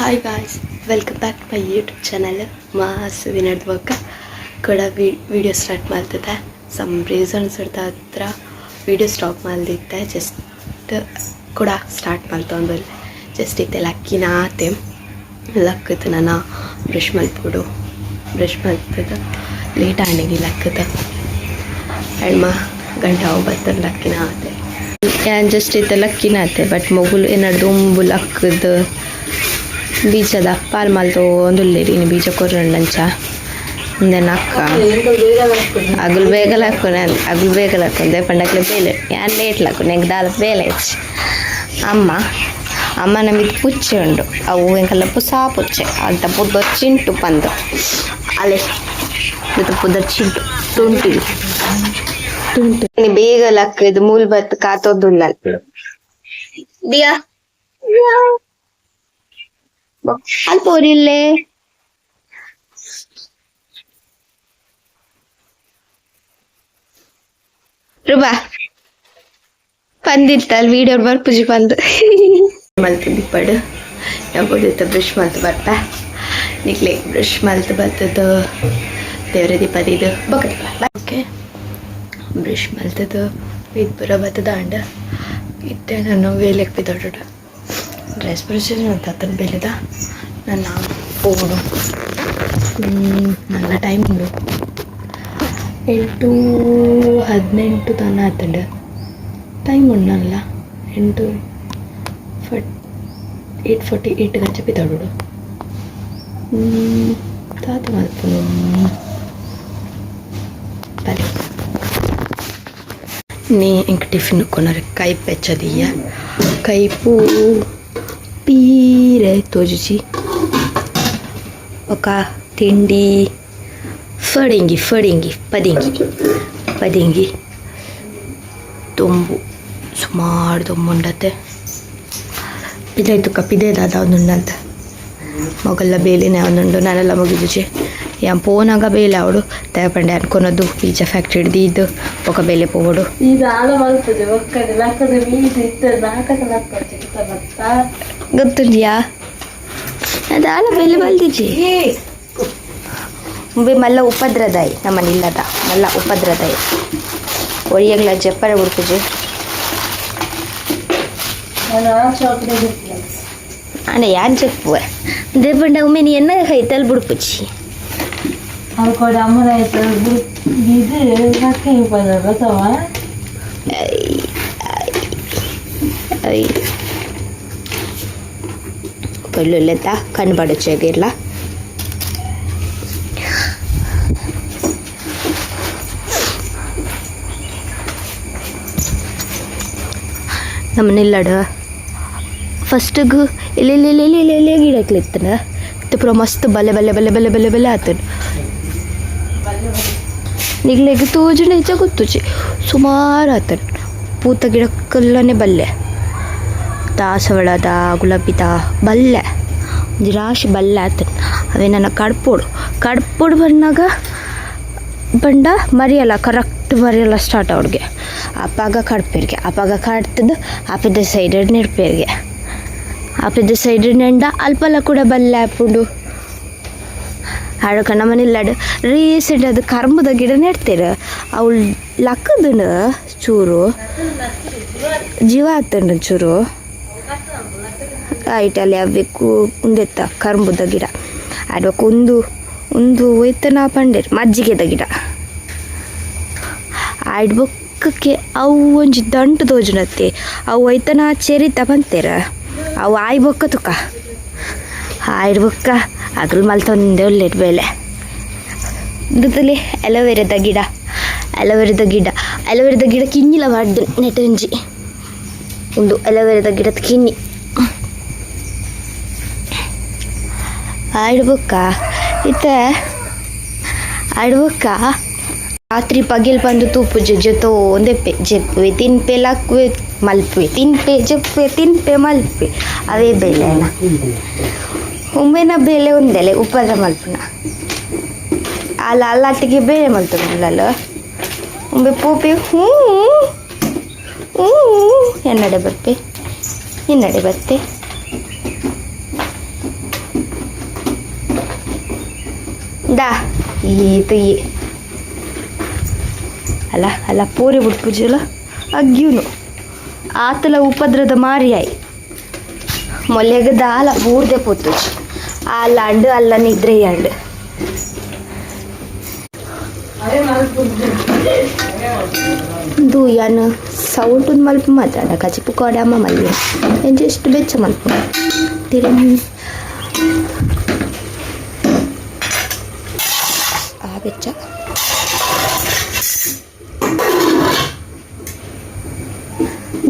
Hi guys, welcome back to my YouTube channel. ಮಾಸು ನಡ್ವಾಗ ಕೂಡ ವಿಡಿಯೋ ಸ್ಟಾರ್ಟ್ ಮಾಡ್ತಿದ್ದೆ. ಸಮ್ ರೀಸನ್ಸ್ ಇರ್ತಾ ಹತ್ರ ವಿಡಿಯೋ ಸ್ಟಾಪ್ ಮಾಡ್ದಿದ್ದೆ. ಜಸ್ಟ್ ಕೂಡ ಸ್ಟಾರ್ಟ್ ಮಾಡ್ತೊಂದಲ್ಲಿ ಜಸ್ಟ್ ಇತ್ತೆ ಲಕ್ಕಿನ ಆತೆ ಲಕ್ಕದ ನಾನು ಬ್ರಷ್ ಮಲ್ಪೋಡು ಮಲ್ತದ ಲೇಟ್ ಆಂಡಿಗೆ ಲಕ್ಕದ ಹೆಣ್ಮ ಗಂಟೆ ಬರ್ತದೆ ಲಕ್ಕಿನ ಆತೆ ಏನು ಜಸ್ಟ್ ಇತ್ತೆ ಲಕ್ಕಿನ ಆತೆ. ಬಟ್ ಮೊಗುಲು ಏನಾದ್ರು ದುಂಬು ಲಕ್ಕದ ಬೀಜದ ಪಾಲ್ ಮಾಲ್ತು ಒಂದುಲ್ಲೇರಿ ಬೀಜ ಕೊರ್ರಂಡಂಚ ಇಂದೆನ್ ಅಕ್ಕ ಅಗುಲು ಬೇಗಲ ಹಾಕೊಂಡೆ ಪಂಡಕ್ಲೆ ಬೇಲೆ ಯಾನ್ ಲೇಟ್ ಲಾಕು ನೆಂಗೆ ದಾಲ ಬೇಲೆ ಅಮ್ಮ ನಮಗೆ ಪುಚ್ಚೆ ಉಂಡು ಅವು ಎಂಕಲ್ಲ ಪುಸಾ ಪುಚ್ಚೆ ಅಂತ ಪುದರ್ ಚಿಂಟು ಪಂದು ಅಲೆ ಇದು ಪುದರ್ ಚಿಂಟು ತುಂಟಿ ಬೇಗ ಲಕ್ಕ ಇದು ಮೂಲ್ ಬತ್ತು ಕಾತೋದುಲ್ಲ ದಿಯಾ ಅಲ್ಪೋರಿಲ್ಲೇ ರುಬಾ ಪಂದಿತ್ತಲ್ ವಿಡಿಯೋ ಬರ್ಪುಜಿ ಪಂದು ಮಲ್ತಿದ್ದಿ ಪಡು ಯಾವ್ದಿತ್ತ ಬ್ರಷ್ ಮಲ್ತು ಬರ್ಪ ನಿಕ್ಲೆ ಬ್ರಷ್ ಮಲ್ತು ಬರ್ತದ ದೇವ್ರ ದೀಪದಿದು ಓಕೆ ಬ್ರಷ್ ಮಲ್ತದ ಇದು ಬರೋ ಬರ್ತದ ಅಂಡ ಇತ್ತೆ ನಾನು ವೇಲೆಕ್ ಬಿದ್ದೋಡ ಡ್ರೆಸ್ ಬ್ರಷ್ ಅಂತ ಬೆಲೆದ ನನ್ನ ಓಡು നല്ല ಟೈಮ್ ಉಂಡು 8:18 ತನ ಆತಂಡ ಟೈಮ್ ಉಂಡಲ್ಲ 8:48 ಗಂಟೆ ಬಿದ್ದಾಡು ತಾತ ಮಲ್ಪನು ಬರೀ ನೀ ಇಂಕ ಟಿಫಿನ್ ಕೊನರೆ ಕೈ ಪೆಚ್ಚದೀಯ ಕೈಪೂ ಪೀರೆ ತೋಜುಚಿ ఒక ತಿಂಡಿ ಪದಿಂಗಿ ತೊಂಬು ಸುಮಾರು ತೊಂಬು ಉಂಡತ್ತೆ ಪಿದೆ ದಾದ ಒಂದುಂಡಂತ ಮೊಗಲ್ಲ ಬೇಲೆನೇ ಒಂದುಂಡು ನಾನೆಲ್ಲ ಮುಗಿದುಚಿ ಯಾನ್ ಪೋನಾಗ ಬೇಲೆ ಅವಡು ತಗೊಂಡೆ ಅನ್ಕೊನೋದು ಪೀಜಾ ಫ್ಯಾಕ್ಟ್ರಿ ಹಿಡ್ದಿದ್ದು ఒక ಬೇಲೆ ಪೋವಡು ಗೊತ್ತುಂಡಿಯಾ ಅದಾಲ ಬೆಲೆ ಬಲ್ದಿಜಿ ಮುಂಬೈ ಮಲ್ಲ ಉಪದ್ರದಾಯಿ ನಮ್ಮಲ್ಲಿ ಇಲ್ಲದ ಮಲ್ಲ ಉಪದ್ರದಾಯಿ ಒಯ್ಯಗ್ಲ ಜಪ್ಪರೆ ಹುಡುಕುಜಿ ಅಣ್ಣ ಯಾರು ಜಪ್ಪುವ ದೇಪಂಡ ಒಮ್ಮೆ ನೀ ಎನ್ನ ಕೈತಲ್ಲಿ ಬಿಡ್ಪುಚ್ಚಿ ಒಳ್ಳೊಳ್ಳೆತ್ತ ಕಣ್ಣು ಬಡಚಾಗಿರ್ಲ ನಮ್ಮನೆಲ್ಲಡ ಫಸ್ಟಿಗೆ ಎಲೆ ಗಿಡಕ್ಲಿತ್ತನ ಪುರ ಮಸ್ತ್ ಬಲ್ಲೆ ಆತನ ನಿಗ್ಲೆಗೆ ತೋಜು ನಿಜ ಗೊತ್ತುಚಿ ಸುಮಾರು ಆತನ ಪೂತ ಗಿಡಕ್ಕಲ್ಲನೆ ಬಲ್ಲೆ ದಾಸವಾಳದ ಗುಲಾಬಿದ ಬಲ್ಲೆ ರಾಶಿ ಬಲ್ಲೆ ಆತನ ಅವೇ ನನ್ನ ಕಡ್ಪೋಡು ಬಂದಾಗ ಬಂಡ ಮರಿಯಲ್ಲ ಕರೆಕ್ಟ್ ಮರಿಯಲ್ಲ ಸ್ಟಾರ್ಟ್ ಅವ್ರಿಗೆ ಅಪ್ಪಾಗ ಕಡ್ಪೇರಿಗೆ ಅಪ್ಪಾಗ ಕಡ್ತದ್ದು ಆಪಿದ ಸೈಡ್ ನೆಡ್ಪೇರಿಗೆ ಆಪಿದ ಸೈಡ್ ನೆಂಡ ಅಲ್ಪಲ್ಲ ಕೂಡ ಬಲ್ಲೆ ಹಾಕೊಂಡು ಆಡಕ ನಮ್ಮನೆಲ್ಲಾಡು ರೀಸೆಂಟ್ ಅದು ಕರ್ಮದ ಗಿಡ ನೆಡ್ತೀರ ಅವಳು ಲಕ್ಕದನ ಚೂರು ಜೀವ ಆಗ್ತಂಡ ಚೂರು ಆಯ್ತಲ್ಲಿ ಅವೆಕ್ಕು ಉಂದೆತ್ತ ಕರ್ಬುದ ಗಿಡ ಅದಕ್ಕೆ ಒಂದು ಒಯ್ತನ ಪಂಡೇರು ಮಜ್ಜಿಗೆದ ಗಿಡ ಆಡ್ಬೊಕ್ಕಕ್ಕೆ ಅವು ಒಂಜಿ ದಂಟು ತೋಜುನತ್ತೆ ಅವು ಒಯ್ತನ ಚೆರಿತ ಬಂತೇರ ಅವು ಆಯ್ಬೊಕ್ಕ ತುಕ ಆಯ್ಬೊಕ್ಕ ಅಗ್ಲು ಮಲ್ತೊಂದೆ ಒಳ್ಳೆದು ಬೇಲೆ ದುತ್ತಲೆ ಅಲೋವೆರದ ಗಿಡ ಕಿನ್ನಿಲ ಮಾಡ್ದು ನೆಟಂಜಿ ಒಂದು ಅಲೋವೆರದ ಗಿಡದ ಕಿನ್ನಿ ಆಡ್ಬೊಕ್ಕ ರಾತ್ರಿ ಪಗೆಲ್ ಬಂದು ತೂಪುಜೆ ಜೊತೆ ಒಂದೆಪ್ಪೆ ಜೆಪ್ಪುವೆ ತಿನ್ಪೆ ಲಕ್ವೆ ಮಲ್ಪೆ ತಿನ್ಪೆ ಜೆಪ್ಪೆ ತಿನ್ಪೆ ಮಲ್ಪೆ ಅವೇ ಬೇಲೆನ ಒಮ್ಮೆನ ಬೇಲೆ ಒಂದೆಲೆ ಉಪದ್ರ ಮಲ್ಪುನ ಅಲ್ಲಟ್ಟಿಗೆ ಬೇಳೆ ಮಲ್ತಲ್ಲ ಒಮ್ಮೆ ಪೂಪೆ ಹ್ಞೂ ಎನ್ನಡೆ ಬರ್ತೆ ದಾ ಈತು ಈ ಅಲ್ಲ ಅಲ್ಲ ಪೂರಿ ಬಿಟ್ಟು ಪೂಜೆಲ್ಲ ಅಗ್ಯೂನು ಆತಲ ಉಪದ್ರದ ಮಾರಿಯಾಯಿ ಮೊಲೆಗ ದಾಲ ಬೂರ್ದೆ ಪೋತು ಅಲ್ಲ ಅಂಡು ಅಲ್ಲ ನಿದ್ರೆ ಅಂಡು ದುಯ್ಯಾನ ಸೌಂಡ್ ಮಲ್ಪ ಮಾತಾಡ ಕಚಿಪು ಕೋಡೆ ಅಮ್ಮ ಮಲ್ಲಿ ಎಂಜೆ ಎಷ್ಟು ಬೆಚ್ಚ ಮಲ್ಪ ತಿರು ಆ ಬೆಚ್ಚ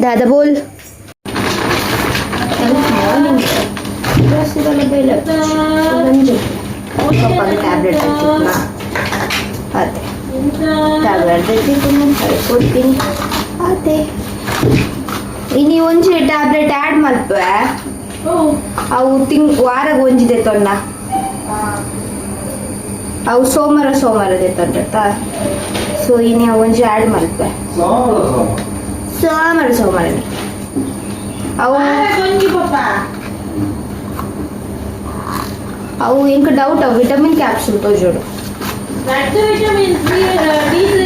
दादा बोल ಟ್ಯಾಬ್ಲೆಟ್ ಅದೇ ಟ್ಯಾಬ್ಲೆಟ್ ಕೊಡ್ತೀನಿ ಅದೇ ಇನ್ನು ಒಂಜಿ ಟ್ಯಾಬ್ಲೆಟ್ ಆ್ಯಡ್ ಮಲ್ಪೆ ಅವು ವಾರಾಗ ಒಂಜಿದೆ ತೊಂಡ ಅವು ಸೋಮವಾರ ದೇತೊಂಡ ಸೊ ಇನ್ನು ಒಂಜಿ ಆ್ಯಡ್ ಮಲ್ಪೆ ಸೋಮವಾರ ಅವು ಎಂಕ ಡೌಟ್ ಅವು ವಿಟಮಿನ್ ಕ್ಯಾಪ್ಸೂಲ್ ತೋಜೋಡು ವಿಟಮಿನ್ ವಿಟಮಿನ್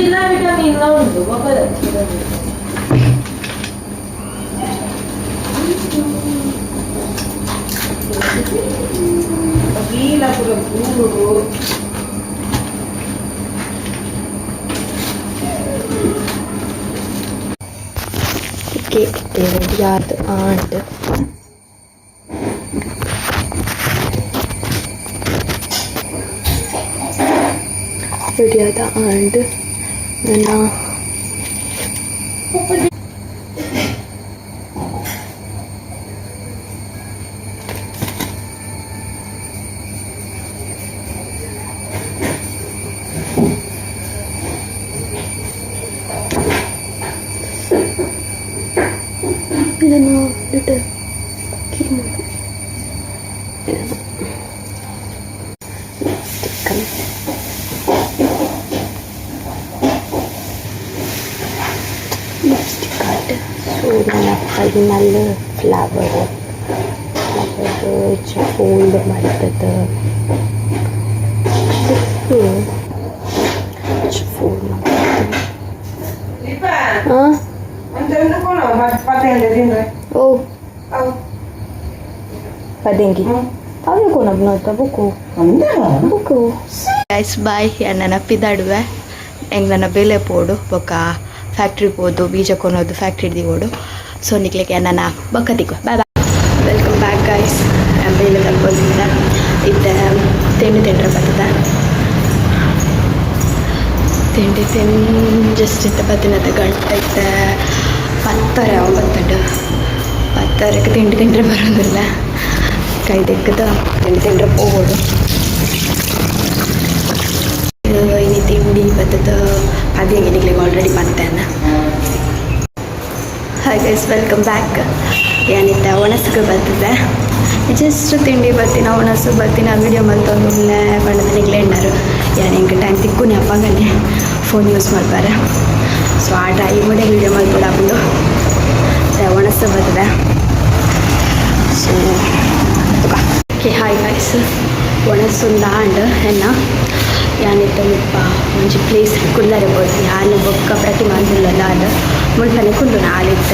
ಉಂಟು ಯಾವ್ದು ಆಂಟ್ ರೆಡಿಯಾದ ಆಂಡ್ ನನ್ನ ಇದನ್ನು ಲಿಟರ್ ಲಿಪ್ಸ್ಟಿಕ್ ಆಟ ಸೊ ನನ್ನ ಫೈನಲ್ ಫ್ಲವರ್ ಫೋಲ್ಡ್ ಮಾಡ್ತದೆ ಫೋಲ್ಡ್ ಹಾಂ ಓ ಪದೇಂಗಿ ಅವೇ ಕೋಣ ಬಂತ ಬುಕ್ಕು ಬುಕ್ಕು ಗೈಸ್ ಬಾಯ್ ನನ್ನ ಪಿದಾಡುವೆ ಹೆಂಗೆ ನನ್ನ ಬೆಲೆ ಪೋಡು ಬೊಕ್ಕ ಫ್ಯಾಕ್ಟ್ರಿ ಪೋದು ಬೀಜ ಕೊನೋದು ಫ್ಯಾಕ್ಟ್ರಿ ದಿಗೋಡು ಸೊ ನಿಕ್ಲಿಕ್ಕೆ ನನ್ನ ಬೊಕ್ಕ ದಿಗು ಬಾಯ್ ಬಾಯ್ ವೆಲ್ಕಮ್ ಬ್ಯಾಕ್ ಗೈಸ್ ಬೆಲೆ ತಲ್ಪೋದಿಲ್ಲ ಇತ್ತೆ ತಿಂಡಿ ಬರ್ತದೆ ತಿಂಡಿ ಜಸ್ಟ್ ಇತ್ತೆ ಬತ್ತಿನತ್ತೆ ಗಂಟೆ ಇತ್ತೆ 10 10 ತಿಂಡಿ ಬರೋದಿಲ್ಲ ಕೈ ತೆಗೆದ ತಿಂಡ್ರೆ ಹೋಗೋದು ಇನ್ನು ತಿಂಡಿ ಬತ್ತದ ಅದೇ ನಿಮಗೆ ಆಲ್ರೆಡಿ ಪಂತೇನ ಹಾಯ್ ಗೈಸ್ ವೆಲ್ಕಮ್ ಬ್ಯಾಕ್ ಏನಿತ್ತ ಒಣಸಿಗೆ ಬರ್ತದೆ ಜಸ್ಟ್ ತಿಂಡಿ ಬರ್ತೀನಿ ಒಣಸು ಬರ್ತೀನಿ ಆ ವಿಡಿಯೋ ಮಲ್ತೊಂದಿಲ್ಲ ಬಣ್ಣದ ನಿಗ್ಲೆಂಡರು ಯಾರು ಹಿಂಗೆ ಟೈಮ್ ತಿಕ್ಕುನಿ ಅಪ್ಪಂಗನೆ ಫೋನ್ ಯೂಸ್ ಮಾಡ್ತಾರೆ ಸೊ ಆ ಟೈಮಡೆ ವಿಡಿಯೋ ಮಲ್ಕೊಡಾಕೊಂಡು ಒಣಸ ಬರ್ತದೆ ಸೊ ಓಕೆ ಹಾಯ್ ಗೈಸ್ ಒಣಸೊಂದು ಆಂಡ್ ಎನ್ನ ಯಾನಿತ್ತ ಮುಪ್ಪ ಒಂಜಿ ಪ್ಲೇಸ್ ಕುಲ್ಲರೆ ಬೋದು ಯಾನು ಬೊಕ್ಕ ಪ್ರತಿಮಾ ಅಂದಿಲ್ಲಲ್ಲ ಅದು ಮುಳ್ಪನೆ ಕುಲ್ಲು ಆಲಿತ್ತ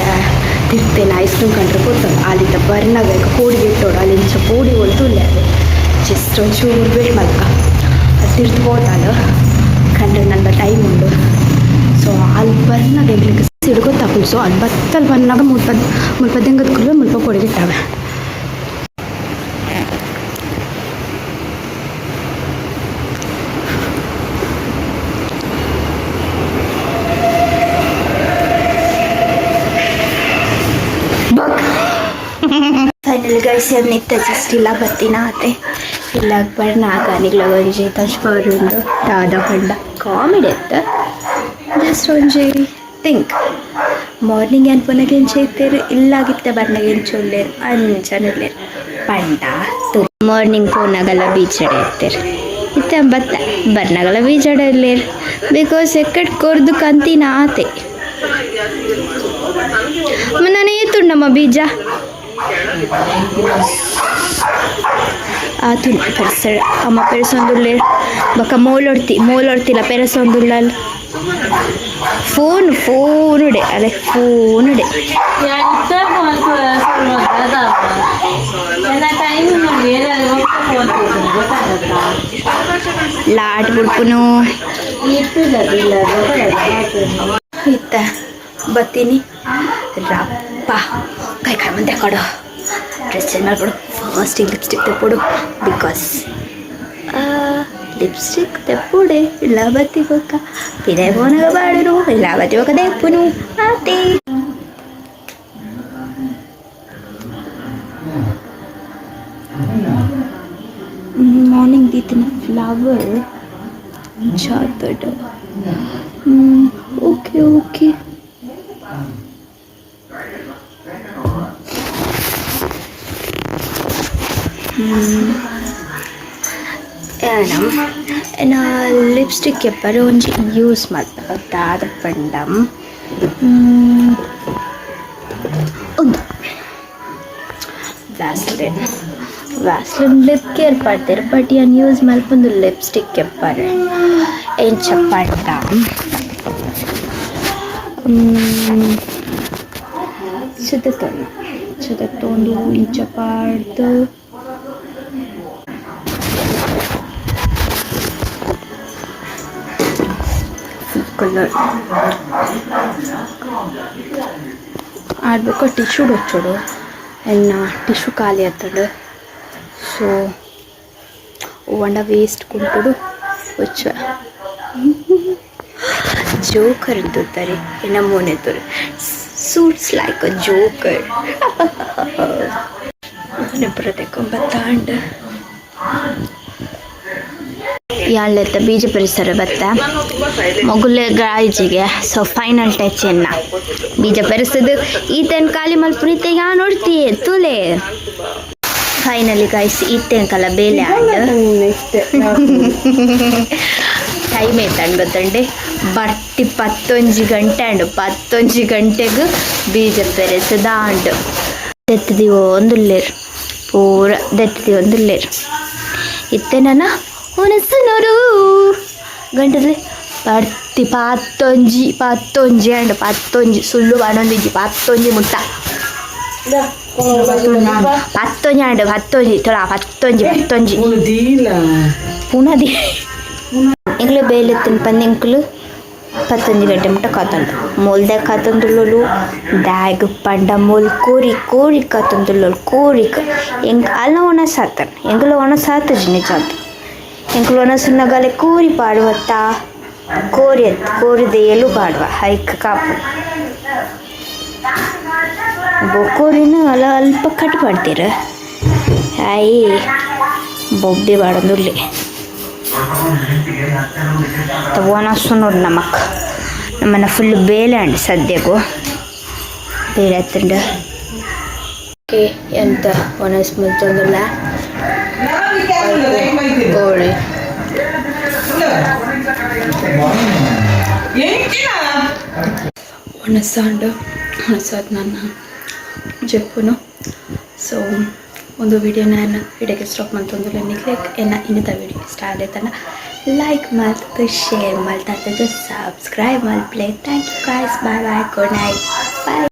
ತಿರ್ತೇನೆ ಐಸ್ ಕ್ರೀಮ್ ಕಂಡ್ರೆ ಕೂತಲ್ಲ ಆಲಿತ್ತ ಬರ್ನಾಗ ಕೋಡಿ ಬಿಟ್ಟೋಡು ಅಲ್ಲಿ ಕೋಡಿ ಒಳ್ತುಲ್ಲೆ ಅದು ಜಸ್ಟ್ ಒಂಚೂರು ವೇಟ್ ಮಲ್ಕ ಅದು ತಿರ್ತು ಹೋದಲ್ಲ ಕಂಡ್ರೆ ನನ್ನ ಟೈಮ್ ಉಂಡು ಸೊ ಅಲ್ಲಿ ಬರ್ನಾಗ ಎಗ್ಲಿಕ್ಕೆ ಸಿಡ್ಗೊತ್ತಾಕುಲ್ ಸೊ ಅಲ್ಲಿ ಬತ್ತಲ್ಲಿ ಬಂದಾಗ ಮುಲ್ಪ ದಿಂಗದ ಕುಲ್ಲು ಮುಲ್ಪ ಕೊಡಿಗಿಟ್ಟಾವೆ ಫೈನಲ್ ಗೈಸ್ ನಿತ್ತ ಜಸ್ಟ್ ಇಲ್ಲ ಬರ್ತೀನ ಆತೆ ಇಲ್ಲ ಬರ್ನ ಆಗಾನಿಗ್ಲ ಒಂಜಿ ತಶ್ಪರುಂದು ದಾದ ಪಂಡ ಕಾಮಿಡಿ ಇತ್ತು ಜಸ್ಟ್ ಒಂಜಿ ಥಿಂಕ್ ಮಾರ್ನಿಂಗ್ ಅನ್ಪನಾಗ ಏನು ಚೈತೇರು ಇಲ್ಲಾಗಿತ್ತೆ ಬರ್ನಾಗ ಏನು ಚೊಲ್ಲೇರು ಅಂಚನುಲ್ಲೇರು ಪಂಡ ತು ಮಾರ್ನಿಂಗ್ ಫೋನಾಗಲ್ಲ ಬೀಚಡೆ ಇರ್ತೀರು ಇತ್ತೆ ಬತ್ತ ಬರ್ನಾಗಲ್ಲ ಬೀಚಡೆ ಇರ್ಲೇರು ಬಿಕಾಸ್ ಎಕ್ಕಡ್ ಕೊರ್ದು ಕಂತಿನ ಆತೆ ನಾನು ಏತುಂಡಮ್ಮ ಬೀಜ atun perser ama personduller baka molortila persondullal phone de ale phone de ഞാൻ ഇത്ര ഫോൺ അതാ എന്നാ ടൈം വേറെ ഫോൺ ಗೊತ್ತಾಗತ್ತಾ laat purpunu ಇಟ್ಟಿಲ್ಲ ಇತ್ತ ಬತ್ತೀನಿ ರಪ್ಪ ಕೈ ಮುಂದೆ ಕೊಡು ಡ್ರೆಸ್ ಚೇಂಜ್ ಮಾಡಿಬಿಡು ಫಸ್ಟಿಗೆ ಲಿಪ್ಸ್ಟಿಕ್ ತೆಪ್ಪುಡು ಬಿಕಾಸ್ ಲಿಪ್ಸ್ಟಿಕ್ ತೆಪ್ಪುಡೆ ಇಲ್ಲ ಬತ್ತಿ ಬೊಕ್ಕ ಪಿದೆ ಬೋನಗ ಬಾಡುನು ಇಲ್ಲ ಬತ್ತಿ ಬೊಕ್ಕ ತೆಪ್ಪುನು ಆತೆ ಮಾರ್ನಿಂಗ್ ದೀತಿನ ಫ್ಲವರ್ ಚಾರ್ಟ್ ಓಕೆ ಲಿಪ್ಸ್ಟಿಕ್ ಎಪ್ಪರ ಒಂಜಿ ಯೂಸ್ ಮಾಡ್ತಾದ ಪಂಡಂ ಒಂದು ವ್ಯಾಸ್ಲಿನ್ ಲಿಪ್ ಕೇರ್ ಪಡ್ತಾರೆ ಬಟ್ ಏನು ಯೂಸ್ ಮಲ್ಪೊಂದು ಲಿಪ್ಸ್ಟಿಕ್ ಎಪ್ಪರೆ ಎಂಚ ಪಡ್ಡ ಚುದತ್ತೊಂದು ಇಂಚ ಪಾಡ್ದು ಕಲರ್ ಆಡ್ಬೇಕು ಟಿಶ್ಯೂ ಹೊಚ್ಚೋಡು ಎನ್ನ ಟಿಶ್ಯೂ ಖಾಲಿ ಆಗ್ತದೆ ಸೊ ಒಂಡ ವೇಸ್ಟ್ ಕುಂಟುಡು ಹೊಚ್ಚ ಜೋಕರ್ ಇದ್ದುತ್ತಾರೆ ಎನ್ನ ಮೋನೆತ್ತರು ಸೂಟ್ಸ್ ಲೈಕ್ ಅ ಜೋಕರ್ ನೆಬ್ಬರತೆಕೊಂಬತ್ತಾಂಡ ಯಾಳೆತ್ತ ಬೀಜ ಪರಿಸರ ಬತ್ತ ಮಗುಲೆ ಗಾಜಿಗೆ ಸೊ ಫೈನಲ್ ಟಚ್ ಎನ್ನ ಬೀಜ ಪರಿಸದು ಈತನ ಖಾಲಿ ಮಲ್ಪುನಿತೆ ಯಾ ನೋಡ್ತೀಯ ತುಲೆ ಫೈನಲಿ ಗಾಯ್ಸ್ ಈತನ ಕಲ ಬೇಲೆ ಟೈಮ್ ಐತಂಡು ಗೊತ್ತಂಡೆ ಬಟ್ಟಿ 11 ಗಂಟೆ ಅಂಡು 11 ಗಂಟೆಗೆ ಬೀಜ ಪೆರೆಸದಾಂಡು ದೆತ್ತದಿವೋ ಒಂದುಲ್ಲೇರು ಪೂರ ದೆತ್ತದಿವೋ ಒಂದುಲ್ಲೇರು ಇತ್ತೆ ನನ್ನ ಒನಸನೋರು ಗಂಟದಲ್ಲಿ ಬಟ್ಟಿ 11 ಅಂಡು 11 ಸುಳ್ಳು ಬಾಣೊಂದಿಜ್ಜಿ 11 ಮುಟ್ಟ 11 ಅಂಡು 11 ತೊಳ 11 ಪುನದಿ ಎಂಗ್ಲು ಬೇಲೆತ್ತಿನ ಪಂದೆಂಕ್ಲು 11 ಗಂಟೆ ಮುಟ್ಟ ಕಾತಂಡು ಮೊಲ್ದೆ ಕಾತಂದುಳ್ಳೋಳು ಡ್ಯಾಗ್ ಪಂಡ ಮೊಲ್ ಕೋರಿ ಕಾತಂದುಳ್ಳೋಳು ಕೋರಿಕ್ ಎಂಗ್ ಅಲ್ಲ ಒಣ ಸಾತನ್ ಎಂಗ್ಲು ಒಣ ಸಾತಜಿ ನಿಜಾತ್ ಎಂಕ್ಲು ಒಣ ಸುನ್ನಗಾಲೆ ಕೋರಿ ಪಾಡುವತ್ತ ಕೋರಿದೆಯಲು ಪಾಡುವ ಹೈಕ್ ಕಾಪು ಬೊಕ್ಕೋರಿನ ಅಲ್ಲ ಅಲ್ಪ ಕಟ್ ಮಾಡ್ತೀರ ಹಾಯಿ ಬೊಬ್ಬೆ ಬಾಡಂದುಲ್ಲಿ ತಗೋನಸು ನೋಡಿ ನಮ್ಮನ್ನ ಫುಲ್ ಬೇಲೆ ಅಂడి ಸದ್ಯಗೂ ಬೇರೆ ಹತ್ತಂಡ ಓಕೆ ಎಂತ ಒನಸ್ ಮುಲ್ತೊಂದಿಲ್ಲ ಕೋಳಿ ಒಣಸಾದ ನನ್ನ ಜಪ್ಪುನು ಸೊ ಒಂದು ವಿಡಿಯೋಗೆ ಸ್ಟಾಪ್ ಮಾಡ್ತಂದ್ರೆ ನಿಗ್ಲಿಕ್ಕೆ ಇನ್ನಿತ ವಿಡಿಯೋ ಇಷ್ಟ ಆಗೈತನ ಲೈಕ್ ಮಾಡ್ತದೆ ಶೇರ್ ಮಾಡ್ತದೆ ಸಬ್ಸ್ಕ್ರೈಬ್ ಮಾಡ್ಪ್ಲೇ thank you guys bye good night bye